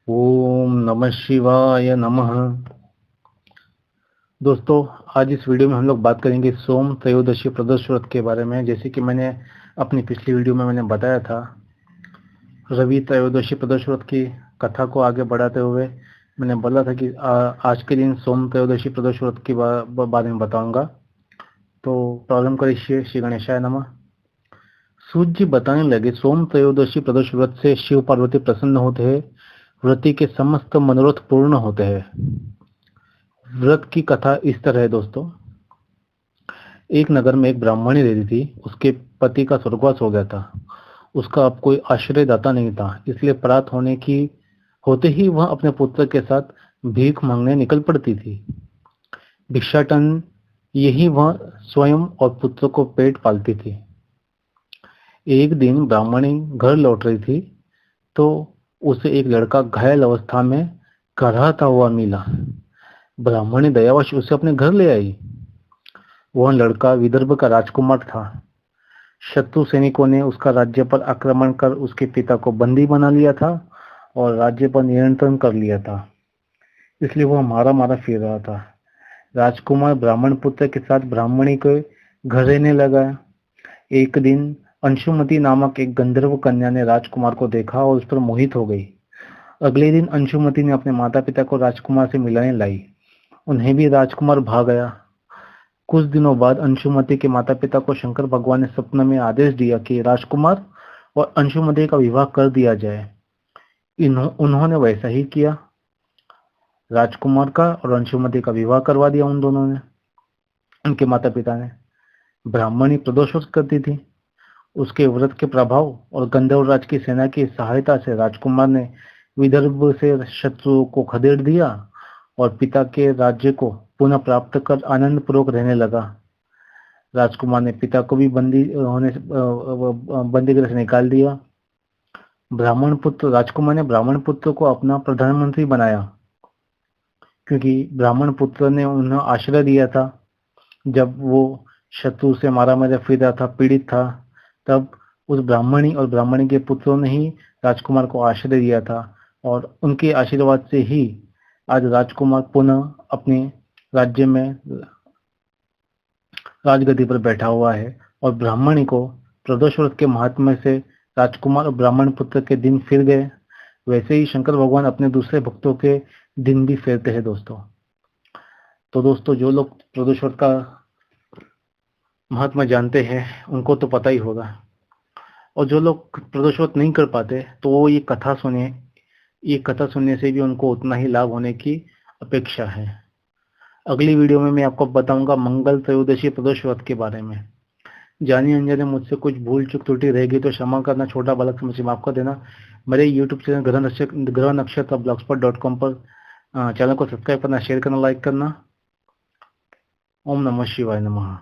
ओम नमः शिवाय नमः। दोस्तों, आज इस वीडियो में हम लोग बात करेंगे सोम त्रयोदशी प्रदोष व्रत के बारे में। जैसे कि मैंने अपनी पिछली वीडियो में मैंने बताया था, रवि त्रयोदशी प्रदोष व्रत की कथा को आगे बढ़ाते हुए मैंने बोला था कि आज के दिन सोम त्रयोदशी प्रदोष व्रत के बारे में बताऊंगा। तो प्रारंभ करिए। श्री गणेशाय नमः। सूत जी बताने लगे, सोम त्रयोदशी प्रदोष व्रत से शिव पार्वती प्रसन्न होते हैं, व्रती के समस्त मनोरथ पूर्ण होते हैं। व्रत की कथा इस तरह है दोस्तों। एक नगर में एक ब्राह्मणी रहती थी। उसके पति का स्वर्गवास हो गया था। उसका अब कोई आश्रयदाता नहीं था, इसलिए प्रात होते ही वह अपने पुत्र के साथ भीख मांगने निकल पड़ती थी। भिक्षाटन यही वह स्वयं और पुत्र को पेट पालती थी। एक दिन ब्राह्मणी घर लौट रही थी तो उसे एक लड़का घायल अवस्था में कराहता हुआ मिला। ब्राह्मणी दयावश उसे अपने घर ले आई। वह लड़का विदर्भ का राजकुमार था। शत्रु सैनिकों ने उसका राज्य पर आक्रमण कर उसके पिता को बंदी बना लिया था और राज्य पर नियंत्रण कर लिया था, इसलिए वह मारा मारा फिर रहा था। राजकुमार ब्राह्मण पुत्र के साथ ब्राह्मणी के घर रहने लगा। एक दिन अंशुमति नामक एक गंधर्व कन्या ने राजकुमार को देखा और उस पर मोहित हो गई। अगले दिन अंशुमति ने अपने माता पिता को राजकुमार से मिलाने लाई। उन्हें भी राजकुमार भा गया। कुछ दिनों बाद अंशुमति के माता पिता को शंकर भगवान ने स्वप्न में आदेश दिया कि राजकुमार और अंशुमति का विवाह कर दिया जाए। उन्होंने वैसा ही किया। राजकुमार का और अंशुमति का विवाह करवा दिया उन दोनों ने, उनके माता पिता ने। ब्राह्मणी प्रदोष व्रत करती थी। उसके व्रत के प्रभाव और गंधर्वराज की सेना की सहायता से राजकुमार ने विदर्भ से शत्रुओं को खदेड़ दिया और पिता के राज्य को पुनः प्राप्त कर आनंद पूर्वक रहने लगा। राजकुमार ने पिता को भी बंदी गृह से निकाल दिया। राजकुमार ने ब्राह्मण पुत्र को अपना प्रधानमंत्री बनाया, क्योंकि ब्राह्मण पुत्र ने उन्हें आश्रय दिया था। जब वो शत्रु से मारा मारा फिर रहा था, पीड़ित था, तब उस ब्राह्मणी और ब्राह्मणी के पुत्रों ने ही राजकुमार को आश्रय दिया था और उनके आशीर्वाद से ही आज राजकुमार पुनः अपने राज्य में राजगद्दी पर बैठा हुआ है। और ब्राह्मणी को प्रदोष व्रत के महात्म्य से राजकुमार और ब्राह्मण पुत्र के दिन फिर गए। वैसे ही शंकर भगवान अपने दूसरे भक्तों के दिन भी फेरते हैं दोस्तों। तो दोस्तों, जो लोग प्रदोष व्रत का महात्मा जानते हैं उनको तो पता ही होगा, और जो लोग प्रदोष व्रत नहीं कर पाते तो वो ये कथा सुनने से भी उनको उतना ही लाभ होने की अपेक्षा है। अगली वीडियो में मैं आपको बताऊंगा मंगल त्रयोदशी प्रदोष व्रत के बारे में। जानी अनजाने मुझसे कुछ भूल चूक त्रुटि रहेगी तो क्षमा करना, छोटा बालक समझ माफ कर देना। मेरे यूट्यूब चैनल ग्रह नक्षत्र blogspot.com पर चैनल को सब्सक्राइब करना, शेयर करना, लाइक करना। ओम नमः शिवाय नमः।